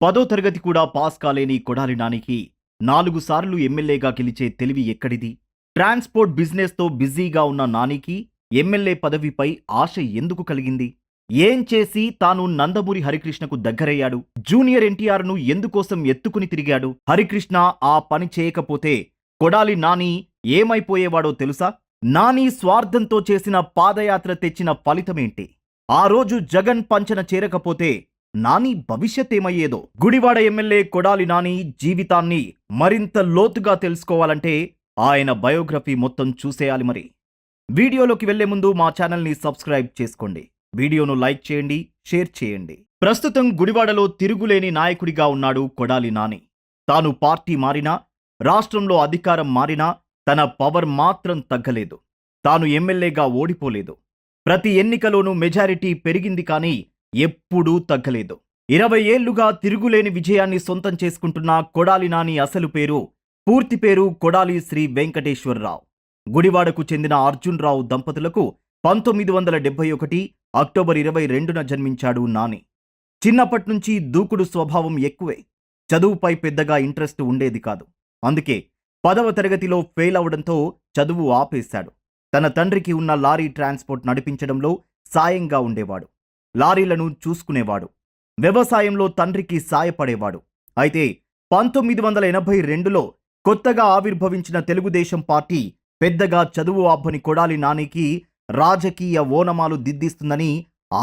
10వ తరగతి కూడా పాస్ కాలేని కొడాలి నానికి 4 సార్లు ఎమ్మెల్యేగా గెలిచే తెలివి ఎక్కడిది? ట్రాన్స్‌పోర్ట్ బిజినెస్‌తో బిజీగా ఉన్న నానికి ఎమ్మెల్యే పదవిపై ఆశ ఎందుకు కలిగింది? ఏం చేసి తాను నందమూరి హరికృష్ణకు దగ్గరయ్యాడు? జూనియర్ ఎన్టీఆర్‌ను ఎందుకోసం ఎత్తుకుని తిరిగాడు? హరికృష్ణ ఆ పని చేయకపోతే కొడాలి నాని ఏమైపోయేవాడో తెలుసా? నాని స్వార్థంతో చేసిన పాదయాత్ర తెచ్చిన ఫలితమేంటి? ఆ రోజు జగన్ పంచన చేరకపోతే నాని భవిష్యత్ ఏమయ్యేదో? గుడివాడ ఎమ్మెల్యే కొడాలి నాని జీవితాన్ని మరింత లోతుగా తెలుసుకోవాలంటే ఆయన బయోగ్రఫీ మొత్తం చూసేయాలి. మరి వీడియోలోకి వెళ్లే ముందు మా ఛానల్ని సబ్స్క్రైబ్ చేసుకోండి, వీడియోను లైక్ చేయండి, షేర్ చేయండి. ప్రస్తుతం గుడివాడలో తిరుగులేని నాయకుడిగా ఉన్నాడు కొడాలి నాని. తాను పార్టీ మారినా, రాష్ట్రంలో అధికారం మారినా తన పవర్ మాత్రం తగ్గలేదు. తాను ఎమ్మెల్యేగా ఓడిపోలేదు. ప్రతి ఎన్నికలోనూ మెజారిటీ పెరిగింది కానీ ఎప్పుడూ తగ్గలేదు. 20 ఏళ్లుగా తిరుగులేని విజయాన్ని సొంతం చేసుకుంటున్న కొడాలి నాని అసలు పేరు, పూర్తి పేరు కొడాలి శ్రీ వెంకటేశ్వరరావు. గుడివాడకు చెందిన అర్జున్ రావు దంపతులకు 1971 అక్టోబర్ 22న జన్మించాడు నాని. చిన్నప్పటి నుంచి దూకుడు స్వభావం ఎక్కువే. చదువుపై పెద్దగా ఇంట్రెస్ట్ ఉండేది కాదు. అందుకే 10వ తరగతిలో ఫెయిల్ అవడంతో చదువు ఆపేశాడు. తన తండ్రికి ఉన్న లారీ ట్రాన్స్పోర్ట్ నడిపించడంలో సాయంగా ఉండేవాడు. లారీలను చూసుకునేవాడు. వ్యవసాయంలో తండ్రికి సాయపడేవాడు. అయితే 1982లో కొత్తగా ఆవిర్భవించిన తెలుగుదేశం పార్టీ పెద్దగా చదువు అబ్బని కొడాలి నానికి రాజకీయ ఓనమాలు దిద్దిస్తుందని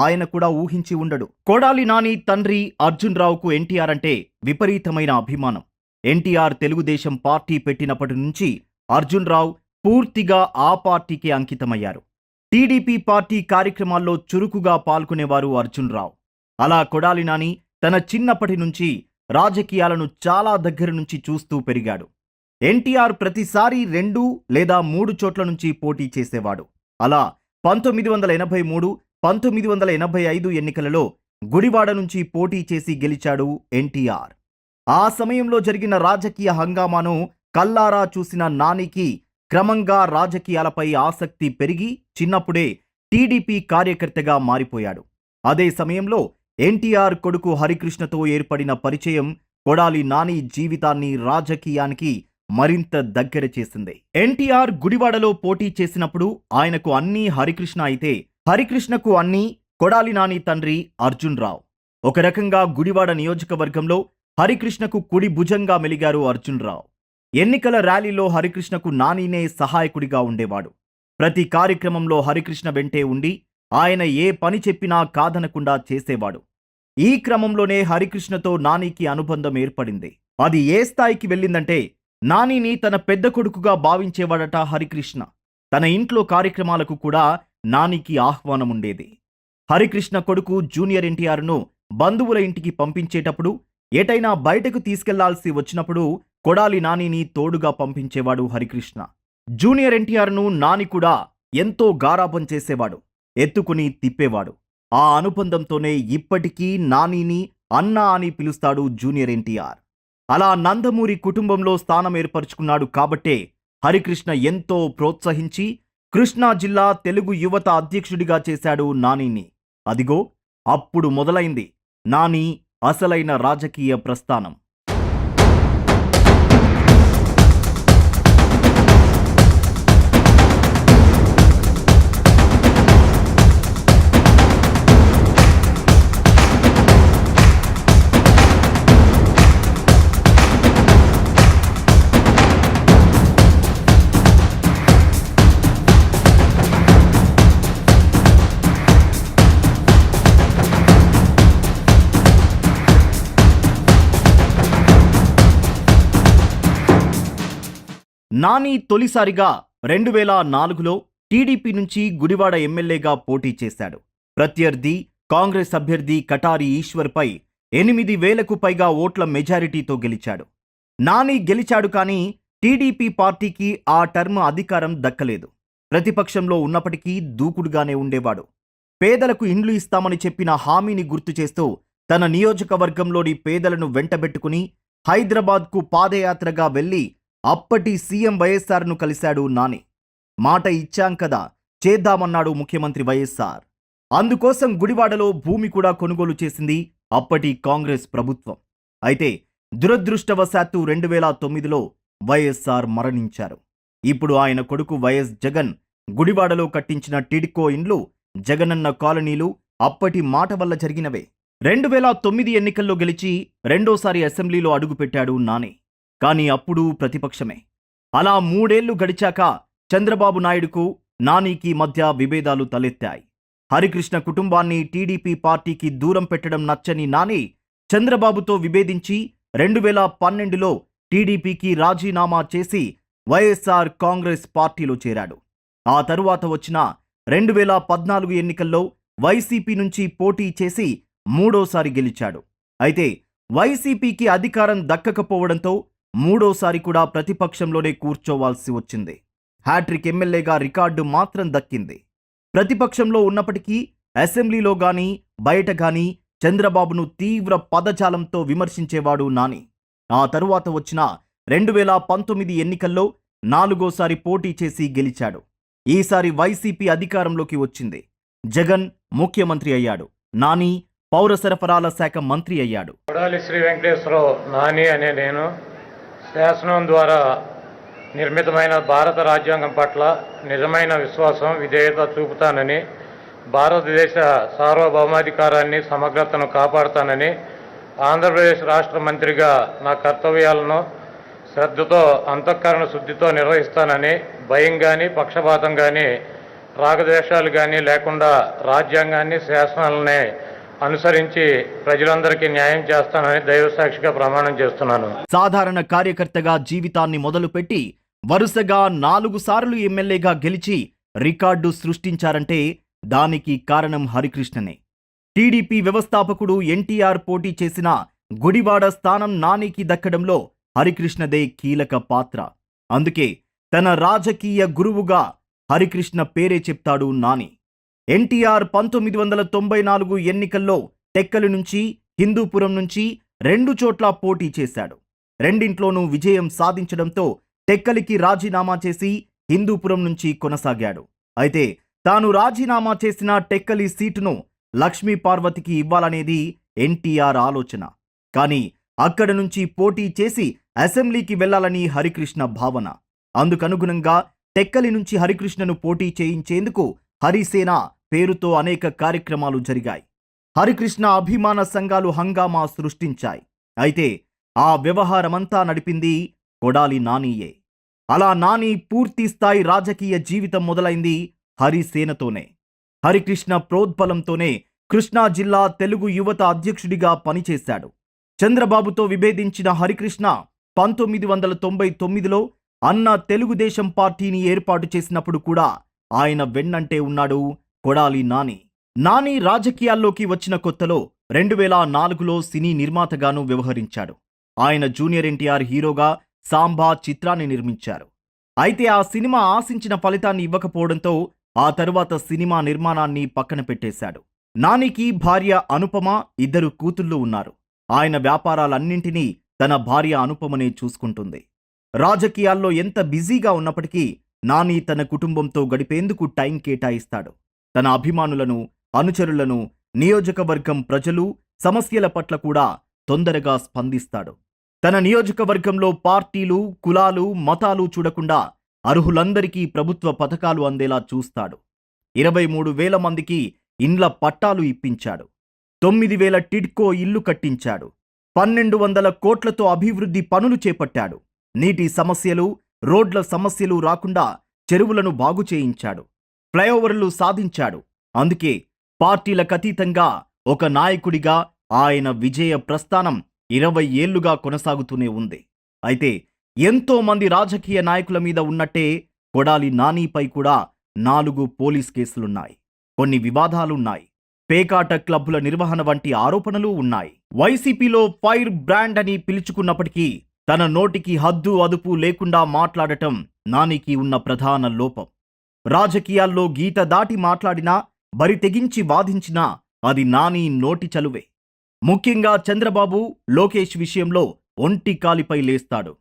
ఆయన కూడా ఊహించి ఉండడు. కొడాలి నాని తండ్రి అర్జున్ రావుకు ఎన్టీఆర్ అంటే విపరీతమైన అభిమానం. ఎన్టీఆర్ తెలుగుదేశం పార్టీ పెట్టినప్పటి నుంచి అర్జున్ రావు పూర్తిగా ఆ పార్టీకి అంకితమయ్యారు. టీడీపీ పార్టీ కార్యక్రమాల్లో చురుకుగా పాల్గొనేవారు అర్జున్ రావు. అలా కొడాలి నాని తన చిన్నప్పటి నుంచి రాజకీయాలను చాలా దగ్గర నుంచి చూస్తూ పెరిగాడు. ఎన్టీఆర్ ప్రతిసారి 2 లేదా 3 చోట్ల నుంచి పోటీ చేసేవాడు. అలా 1983, 1985 ఎన్నికలలో గుడివాడ నుంచి పోటీ చేసి గెలిచాడు ఎన్టీఆర్. ఆ సమయంలో జరిగిన రాజకీయ హంగామాను కల్లారా చూసిన నానికి క్రమంగా రాజకీయాలపై ఆసక్తి పెరిగి చిన్నప్పుడే టీడీపీ కార్యకర్తగా మారిపోయాడు. అదే సమయంలో ఎన్టీఆర్ కొడుకు హరికృష్ణతో ఏర్పడిన పరిచయం కొడాలి నాని జీవితాన్ని రాజకీయానికి మరింత దగ్గర చేసింది. ఎన్టీఆర్ గుడివాడలో పోటీ చేసినప్పుడు ఆయనకు అన్నీ హరికృష్ణ అయితే, హరికృష్ణకు అన్నీ కొడాలి నాని తండ్రి అర్జున్ రావు. ఒక రకంగా గుడివాడ నియోజకవర్గంలో హరికృష్ణకు కుడి భుజంగా మెలిగారు అర్జున్ రావు. ఎన్నికల ర్యాలీలో హరికృష్ణకు నానినే సహాయకుడిగా ఉండేవాడు. ప్రతి కార్యక్రమంలో హరికృష్ణ వెంటే ఉండి ఆయన ఏ పని చెప్పినా కాదనకుండా చేసేవాడు. ఈ క్రమంలోనే హరికృష్ణతో నానికి అనుబంధం ఏర్పడింది. అది ఏ స్థాయికి వెళ్ళిందంటే నానిని తన పెద్ద కొడుకుగా భావించేవాడట హరికృష్ణ. తన ఇంట్లో కార్యక్రమాలకు కూడా నానికి ఆహ్వానం ఉండేది. హరికృష్ణ కొడుకు జూనియర్ ఎన్టీఆర్ను బంధువుల ఇంటికి పంపించేటప్పుడు, ఏటైనా బయటకు తీసుకెళ్లాల్సి వచ్చినప్పుడు కొడాలి నానిని తోడుగా పంపించేవాడు హరికృష్ణ. జూనియర్ ఎన్టీఆర్ను నాని కూడా ఎంతో గారాబం చేసేవాడు, ఎత్తుకుని తిప్పేవాడు. ఆ అనుబంధంతోనే ఇప్పటికీ నానిని అన్నా అని పిలుస్తాడు జూనియర్ ఎన్టీఆర్. అలా నందమూరి కుటుంబంలో స్థానం ఏర్పరచుకున్నాడు కాబట్టే హరికృష్ణ ఎంతో ప్రోత్సహించి కృష్ణా జిల్లా తెలుగు యువత అధ్యక్షుడిగా చేశాడు నానిని. అదిగో అప్పుడు మొదలైంది నాని అసలైన రాజకీయ ప్రస్థానం. నాని తొలిసారిగా 2004లో టీడీపీ నుంచి గుడివాడ ఎమ్మెల్యేగా పోటీ చేశాడు. ప్రత్యర్థి కాంగ్రెస్ అభ్యర్థి కటారి ఈశ్వర్పై 8,000కు పైగా ఓట్ల మెజారిటీతో గెలిచాడు. నాని గెలిచాడు కానీ టీడీపీ పార్టీకి ఆ టర్మ్ అధికారం దక్కలేదు. ప్రతిపక్షంలో ఉన్నప్పటికీ దూకుడుగానే ఉండేవాడు. పేదలకు ఇండ్లు ఇస్తామని చెప్పిన హామీని గుర్తు చేస్తూ తన నియోజకవర్గంలోని పేదలను వెంటబెట్టుకుని హైదరాబాద్కు పాదయాత్రగా వెళ్లి అప్పటి సీఎం వైఎస్ఆర్ను కలిశాడు నాని. మాట ఇచ్చాం కదా, చేద్దామన్నాడు ముఖ్యమంత్రి వైఎస్ఆర్. అందుకోసం గుడివాడలో భూమి కూడా కొనుగోలు చేసింది అప్పటి కాంగ్రెస్ ప్రభుత్వం. అయితే దురదృష్టవశాత్తు 2009లో వైఎస్ఆర్ మరణించారు. ఇప్పుడు ఆయన కొడుకు వైఎస్ జగన్ గుడివాడలో కట్టించిన టిడ్కో ఇండ్లు, జగనన్న కాలనీలు అప్పటి మాట వల్ల జరిగినవే. 2009 ఎన్నికల్లో గెలిచి రెండోసారి అసెంబ్లీలో అడుగుపెట్టాడు నాని. కానీ అప్పుడు ప్రతిపక్షమే. అలా 3 ఏళ్లు గడిచాక చంద్రబాబు నాయుడుకు నానికి మధ్య విభేదాలు తలెత్తాయి. హరికృష్ణ కుటుంబాన్ని టీడీపీ పార్టీకి దూరం పెట్టడం నచ్చని నాని చంద్రబాబుతో విభేదించి 2012లో టీడీపీకి రాజీనామా చేసి వైఎస్ఆర్ కాంగ్రెస్ పార్టీలో చేరాడు. ఆ తరువాత వచ్చిన 2014 ఎన్నికల్లో వైసీపీ నుంచి పోటీ చేసి మూడోసారి గెలిచాడు. అయితే వైసీపీకి అధికారం దక్కకపోవడంతో మూడోసారి కూడా ప్రతిపక్షంలోనే కూర్చోవాల్సి వచ్చింది. హ్యాట్రిక్ ఎమ్మెల్యేగా రికార్డు మాత్రం దక్కింది. ప్రతిపక్షంలో ఉన్నప్పటికీ అసెంబ్లీలో గానీ బయట గానీ చంద్రబాబును తీవ్ర పదజాలంతో విమర్శించేవాడు నాని. ఆ తరువాత వచ్చిన 2019 ఎన్నికల్లో 4ఓసారి పోటీ చేసి గెలిచాడు. ఈసారి వైసీపీ అధికారంలోకి వచ్చింది. జగన్ ముఖ్యమంత్రి అయ్యాడు. నాని పౌర సరఫరాల శాఖ మంత్రి అయ్యాడు. కొడాలి శ్రీ వెంకటేశ్వరరావు నాని అనే నేను శాసనం ద్వారా నిర్మితమైన భారత రాజ్యాంగం పట్ల నిజమైన విశ్వాసం, విధేయత చూపుతానని, భారతదేశ సార్వభౌమాధికారాన్ని, సమగ్రతను కాపాడుతానని, ఆంధ్రప్రదేశ్ రాష్ట్ర మంత్రిగా నా కర్తవ్యాలను శ్రద్ధతో, అంతఃకరణ శుద్ధితో నిర్వహిస్తానని, భయం కానీ పక్షపాతం కానీ రాగద్వేషాలు కానీ లేకుండా రాజ్యాంగాన్ని, శాసనాలనే అనుసరించి ప్రజలందరికీ న్యాయం చేస్తానని దైవసాక్షిగా ప్రమాణం చేస్తున్నాను. సాధారణ కార్యకర్తగా జీవితాన్ని మొదలుపెట్టి వరుసగా 4 సార్లు ఎమ్మెల్యేగా గెలిచి రికార్డు సృష్టించారంటే దానికి కారణం హరికృష్ణనే. టీడీపీ వ్యవస్థాపకుడు ఎన్టీఆర్ పోటీ చేసిన గుడివాడ స్థానం నానికి దక్కడంలో హరికృష్ణదే కీలక పాత్ర. అందుకే తన రాజకీయ గురువుగా హరికృష్ణ పేరే చెప్తాడు నాని. ఎన్టీఆర్ 1994 ఎన్నికల్లో టెక్కలి నుంచి, హిందూపురం నుంచి 2 చోట్ల పోటీ చేశాడు. రెండింట్లోనూ విజయం సాధించడంతో టెక్కలికి రాజీనామా చేసి హిందూపురం నుంచి కొనసాగాడు. అయితే తాను రాజీనామా చేసిన టెక్కలి సీటును లక్ష్మీ పార్వతికి ఇవ్వాలనేది ఎన్టీఆర్ ఆలోచన. కానీ అక్కడ నుంచి పోటీ చేసి అసెంబ్లీకి వెళ్లాలని హరికృష్ణ భావన. అందుకనుగుణంగా టెక్కలి నుంచి హరికృష్ణను పోటీ చేయించేందుకు హరిసేన పేరుతో అనేక కార్యక్రమాలు జరిగాయి. హరికృష్ణ అభిమాన సంఘాలు హంగామా సృష్టించాయి. అయితే ఆ వ్యవహారమంతా నడిపింది కొడాలి నానియే. అలా నాని పూర్తి స్థాయి రాజకీయ జీవితం మొదలైంది హరిసేనతోనే. హరికృష్ణ ప్రోద్బలంతోనే కృష్ణా జిల్లా తెలుగు యువత అధ్యక్షుడిగా పనిచేశాడు. చంద్రబాబుతో విభేదించిన హరికృష్ణ 1999లో అన్న తెలుగుదేశం పార్టీని ఏర్పాటు చేసినప్పుడు కూడా ఆయన వెన్నంటే ఉన్నాడు కొడాలి నాని. నాని రాజకీయాల్లోకి వచ్చిన కొత్తలో 2004లో సినీ నిర్మాతగాను వ్యవహరించాడు. ఆయన జూనియర్ ఎన్టీఆర్ హీరోగా సాంబా చిత్రాన్ని నిర్మించారు. అయితే ఆ సినిమా ఆశించిన ఫలితాన్ని ఇవ్వకపోవడంతో ఆ తరువాత సినిమా నిర్మాణాన్ని పక్కన పెట్టేశాడు. నానికి భార్య అనుపమ, 2 కూతుళ్లు ఉన్నారు. ఆయన వ్యాపారాలన్నింటినీ తన భార్య అనుపమనే చూసుకుంటుంది. రాజకీయాల్లో ఎంత బిజీగా ఉన్నప్పటికీ నాని తన కుటుంబంతో గడిపేందుకు టైం కేటాయిస్తాడు. తన అభిమానులను, అనుచరులను, నియోజకవర్గం ప్రజలు, సమస్యల పట్ల కూడా తొందరగా స్పందిస్తాడు. తన నియోజకవర్గంలో పార్టీలు, కులాలు, మతాలు చూడకుండా అర్హులందరికీ ప్రభుత్వ పథకాలు అందేలా చూస్తాడు. 23,000 మందికి ఇండ్ల పట్టాలు ఇప్పించాడు. 9,000 టిడ్కో ఇల్లు కట్టించాడు. 1,200 కోట్లతో అభివృద్ధి పనులు చేపట్టాడు. నీటి సమస్యలు, రోడ్ల సమస్యలు రాకుండా చెరువులను బాగు చేయించాడు. ఫ్లైఓవర్లు సాధించాడు. అందుకే పార్టీలకతీతంగా ఒక నాయకుడిగా ఆయన విజయ ప్రస్థానం 20 ఏళ్లుగా కొనసాగుతూనే ఉంది. అయితే ఎంతో మంది రాజకీయ నాయకుల మీద ఉన్నట్టే కొడాలి నానిపై కూడా 4 పోలీస్ కేసులున్నాయి. కొన్ని వివాదాలున్నాయి. పేకాట క్లబ్బుల నిర్వహణ వంటి ఆరోపణలు ఉన్నాయి. వైసీపీలో ఫైర్ బ్రాండ్ అని పిలుచుకున్నప్పటికీ తన నోటికి హద్దు అదుపు లేకుండా మాట్లాడటం నానికి ఉన్న ప్రధాన లోపం. రాజకీయాల్లో గీత దాటి మాట్లాడినా, బరి తెగించి వాదించినా అది నాని నోటి చలువే. ముఖ్యంగా చంద్రబాబు, లోకేష్ విషయంలో ఒంటి కాలిపై లేస్తాడు.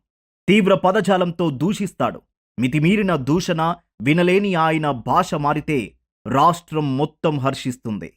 తీవ్ర పదజాలంతో దూషిస్తాడు. మితిమీరిన దూషణ, వినలేని ఆయన భాష మారితే రాష్ట్రం మొత్తం హర్షిస్తుంది.